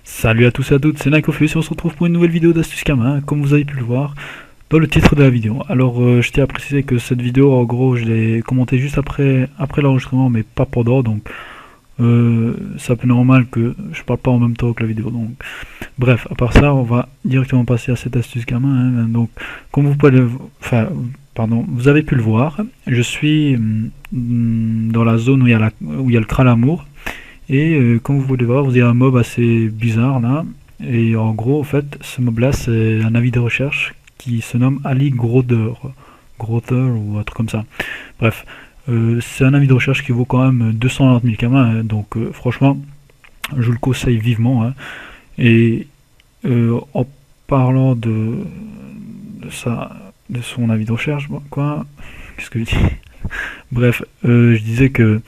Salut à tous et à toutes, c'est Nakofus et on se retrouve pour une nouvelle vidéo d'Astuce Kama, comme vous avez pu le voir dans le titre de la vidéo. Alors je tiens à préciser que cette vidéo, en gros, je l'ai commentée juste après l'enregistrement, mais pas pendant, donc c'est un peu normal que je parle pas en même temps que la vidéo. Donc bref, à part ça, on va directement passer à cette Astuce Kama. Donc comme vous pouvez vous avez pu le voir, je suis dans la zone où il y a le Kralamour. Et comme vous pouvez voir, vous avez un mob assez bizarre là. Et en gros, en fait, ce mob là, c'est un avis de recherche qui se nomme Ali Groder. Groder ou un truc comme ça. Bref, c'est un avis de recherche qui vaut quand même 290 000 kamas. Donc franchement, je vous le conseille vivement. Et en parlant de son avis de recherche, quoi, qu'est-ce que je dis? Bref, je disais que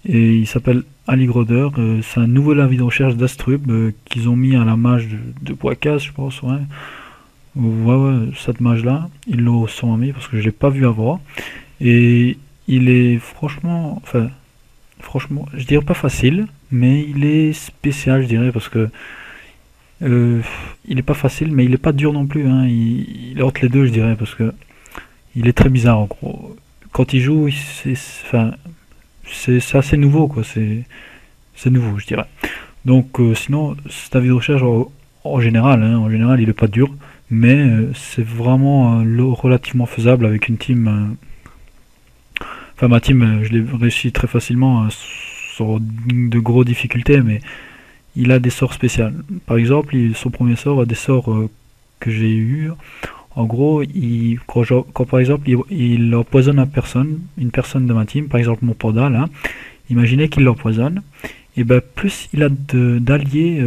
il s'appelle Ali Groder, c'est un nouvel avis de recherche d'Astrub qu'ils ont mis à la mage de Boicaz, je pense, ouais. Ouais, cette mage là, ils l'ont sûrement mis parce que je l'ai pas vu avant. Et il est franchement, je dirais pas facile, mais il est spécial, je dirais, parce que il est pas facile, mais il est pas dur non plus, hein. Il est entre les deux, je dirais, parce que il est très bizarre en gros. Quand il joue, c'est assez nouveau, quoi. C'est nouveau, je dirais. Donc, sinon, cet avis de recherche, en général, en général, il est pas dur, mais c'est vraiment relativement faisable avec une team. Enfin, ma team, je l'ai réussi très facilement sans de grosses difficultés, mais il a des sorts spéciaux. Par exemple, son premier sort a des sorts que j'ai eu. En gros, quand par exemple il empoisonne une personne de ma team, par exemple mon panda là, imaginez qu'il l'empoisonne, et ben plus il a d'alliés,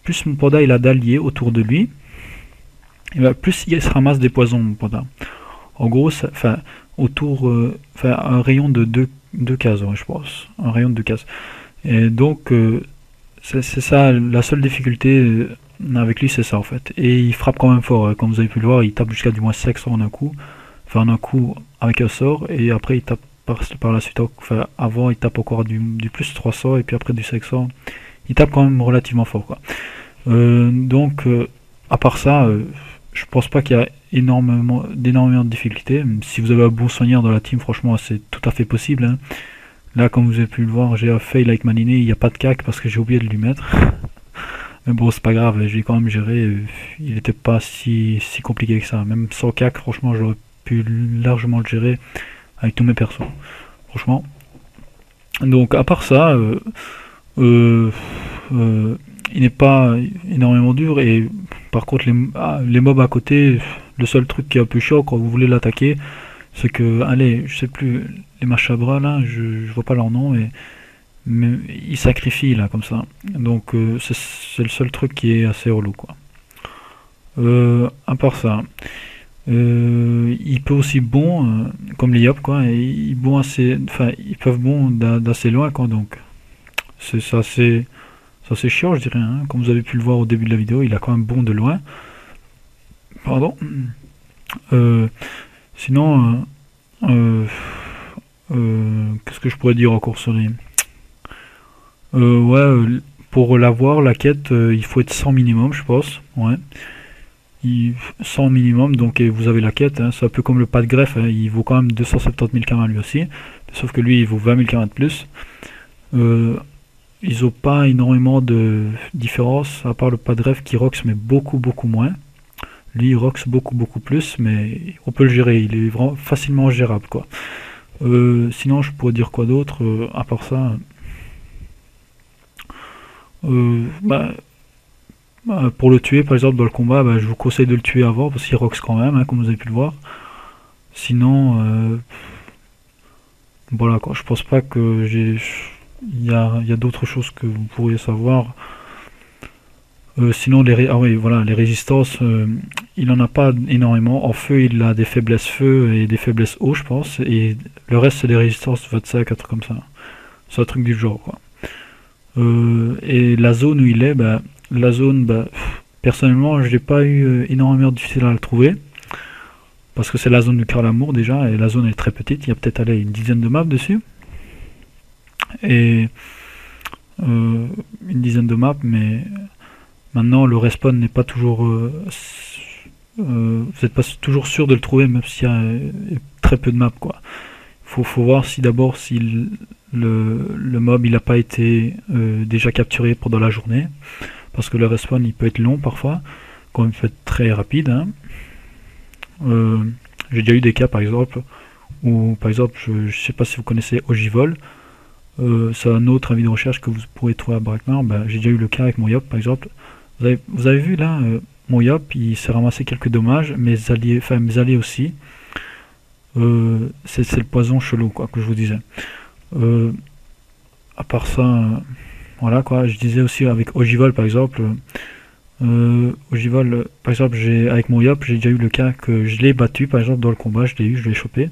plus mon panda il a d'alliés autour de lui, et ben plus il se ramasse des poisons mon panda. En gros, autour, un rayon de deux cases, ouais, je pense, un rayon de 2 cases. Et donc c'est ça la seule difficulté avec lui, c'est ça en fait. Et il frappe quand même fort, comme vous avez pu le voir, il tape jusqu'à du moins 5 sorts en un coup, enfin en un coup avec un sort, et après il tape par la suite, enfin avant il tape encore du plus 3 sorts, et puis après du 5 sorts. Il tape quand même relativement fort, quoi. Donc à part ça, je pense pas qu'il y a d'énormément de difficultés. Si vous avez un bon soigneur dans la team, franchement c'est tout à fait possible, hein. Là, comme vous avez pu le voir, j'ai un fail avec Maniné, il n'y a pas de cac parce que j'ai oublié de lui mettre. Mais bon, c'est pas grave, je l'ai quand même géré. Il n'était pas si compliqué que ça. Même sans cac, franchement, j'aurais pu largement le gérer avec tous mes persos. Franchement. Donc, à part ça, euh, il n'est pas énormément dur. Et par contre, les mobs à côté, le seul truc qui est un peu chiant quand vous voulez l'attaquer, c'est que, allez, je sais plus, les machabras là, je vois pas leur nom, mais ils sacrifient là, comme ça. Donc c'est le seul truc qui est assez relou, quoi. À part ça, il peut aussi bon, comme les Yop, quoi, et ils peuvent bon d'assez loin, quoi, donc c'est assez chiant, je dirais, hein. Comme vous avez pu le voir au début de la vidéo, il a quand même bon de loin. Pardon. Euh, Sinon, qu'est-ce que je pourrais dire encore sur les... Ouais, pour l'avoir, la quête, il faut être 100 minimum, je pense. Ouais. 100 minimum, donc et vous avez la quête, hein. C'est un peu comme le pas de greffe, hein. Il vaut quand même 270 000 kamas lui aussi. Sauf que lui, il vaut 20 000 kamas de plus. Ils ont pas énormément de différence, à part le pas de greffe qui rox, mais beaucoup moins. Lui, il rox beaucoup plus, mais on peut le gérer, il est vraiment facilement gérable, quoi. Sinon, je pourrais dire quoi d'autre, à part ça. Euh, bah, pour le tuer, par exemple, dans le combat, je vous conseille de le tuer avant, parce qu'il rox quand même, hein, comme vous avez pu le voir. Sinon, voilà, quoi. Je pense pas que il y a d'autres choses que vous pourriez savoir. Sinon, les résistances, il en a pas énormément. En feu, il a des faiblesses feu et des faiblesses eau, je pense. Et le reste, c'est des résistances 25, un truc comme ça. C'est un truc du genre, quoi. Et la zone où il est, la zone, personnellement, j'ai pas eu énormément de difficulté à le trouver. Parce que c'est la zone du Kralamour déjà, et la zone est très petite. Il y a peut-être une dizaine de maps dessus. Et une dizaine de maps, mais Maintenant, le respawn n'est pas toujours... vous n'êtes pas toujours sûr de le trouver, même s'il y a très peu de maps, quoi. Faut voir si d'abord si le mob il n'a pas été déjà capturé pendant la journée, parce que le respawn il peut être long parfois, comme il peut être très rapide, hein. J'ai déjà eu des cas par exemple où je sais pas si vous connaissez Ogivol, c'est un autre avis de recherche que vous pourrez trouver à Brackmar. J'ai déjà eu le cas avec mon Yop par exemple. Vous avez vu là, mon Yop il s'est ramassé quelques dommages, mes alliés aussi. C'est le poison chelou quoi que je vous disais. À part ça, voilà quoi, je disais aussi avec Ogivol par exemple. Ogivol par exemple, avec mon Yop j'ai déjà eu le cas que je l'ai battu par exemple dans le combat, je l'ai chopé.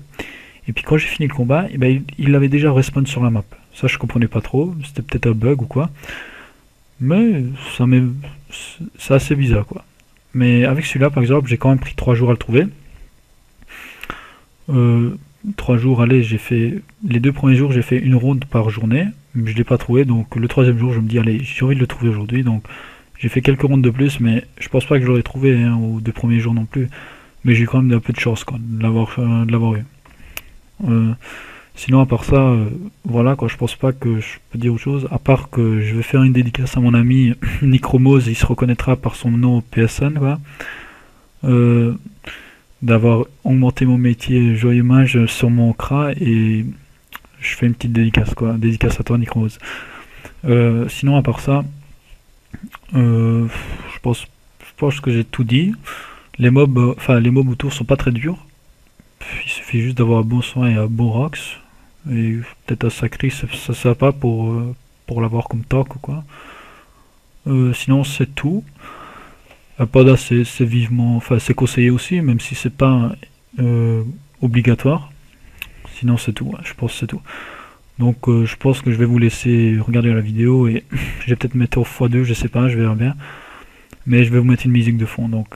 Et puis quand j'ai fini le combat, il avait déjà respawn sur la map. Ça je comprenais pas trop, c'était peut-être un bug ou quoi. Mais c'est assez bizarre quoi. Mais avec celui-là par exemple, j'ai quand même pris 3 jours à le trouver. 3 jours, allez, les 2 premiers jours j'ai fait une ronde par journée, mais je l'ai pas trouvé, donc le 3e jour je me dis allez, j'ai envie de le trouver aujourd'hui, donc j'ai fait quelques rondes de plus, mais je pense pas que je l'aurais trouvé hein, aux 2 premiers jours non plus, mais j'ai quand même un peu de chance quoi, de l'avoir eu. Sinon à part ça, voilà quoi, je pense pas que je peux dire autre chose, à part que je vais faire une dédicace à mon ami Nicromose, il se reconnaîtra par son nom PSN quoi. D'avoir augmenté mon métier joyeux mage sur mon CRA, et je fais une petite dédicace quoi, dédicace à toi Nicromose. Sinon à part ça, je pense que j'ai tout dit. Les mobs autour sont pas très durs. Il suffit juste d'avoir un bon soin et un bon rox. Et peut-être un sacré, ça va pour l'avoir comme toc ou quoi. Sinon c'est tout. Pada c'est vivement, c'est conseillé aussi, même si c'est pas obligatoire. Sinon c'est tout, ouais, je pense que c'est tout. Donc je pense que je vais vous laisser regarder la vidéo et je vais peut-être mettre au x2, je sais pas, je verrai bien. Mais je vais vous mettre une musique de fond, donc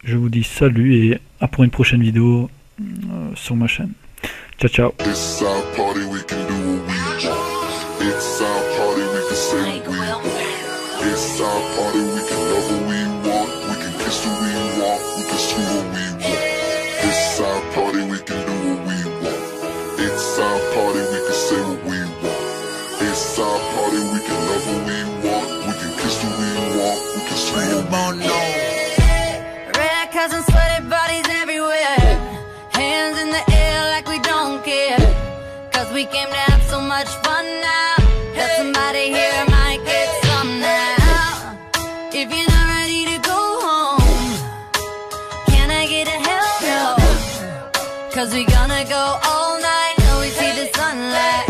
je vous dis salut et à pour une prochaine vidéo sur ma chaîne. Ciao ciao. Red cousins, sweaty bodies everywhere. Hands in the air like we don't care. Cause we came to have so much fun now. That somebody here might get some now. If you're not ready to go home, can I get a hell no? Cause we gonna go all night till we see the sunlight.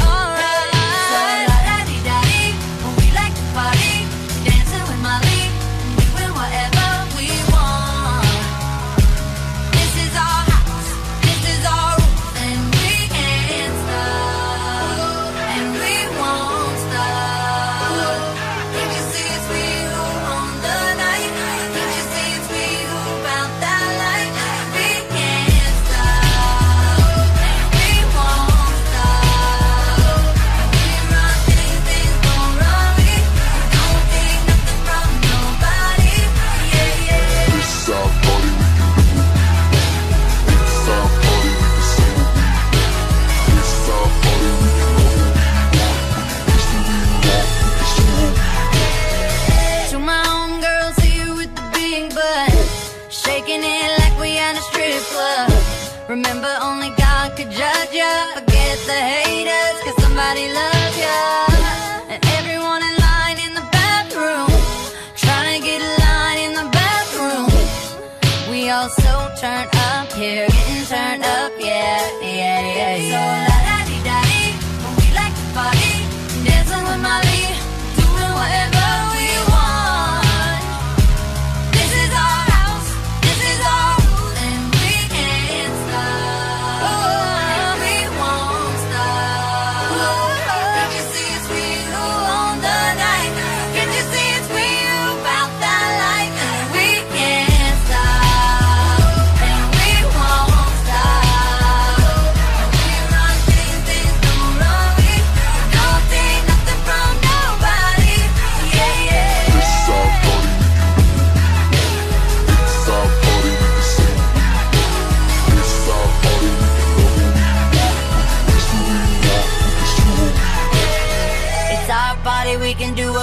Remember, only God could judge ya. Forget the haters, cause somebody loves ya. And everyone in line in the bathroom, trying to get a line in the bathroom. We all so turned up here, getting turned up, yeah, yeah, yeah, yeah. So la-da-dee-da-dee, we like to party, dancing with Molly, doing whatever we want. This is our house, this is our rules, and we can't stop.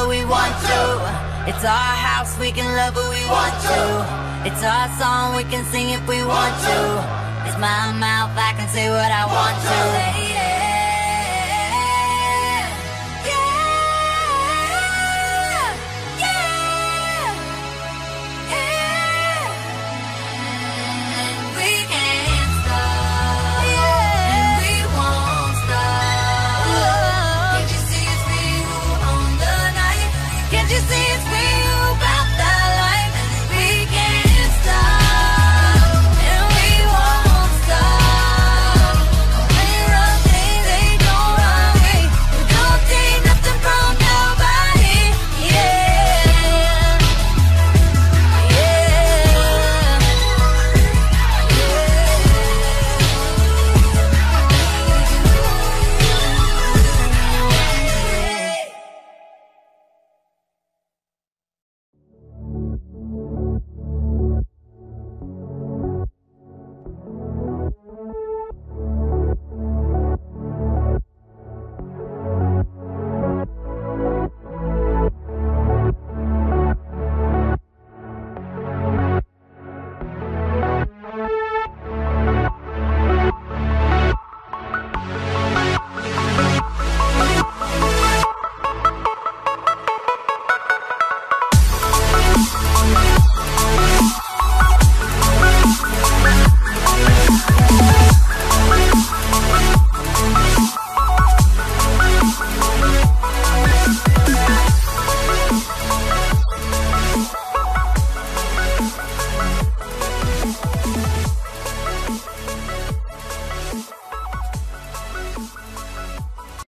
what we want to. It's our house, we can love who we want to. It's our song, we can sing if we want to. It's my mouth, I can say what I want to. Yeah. You see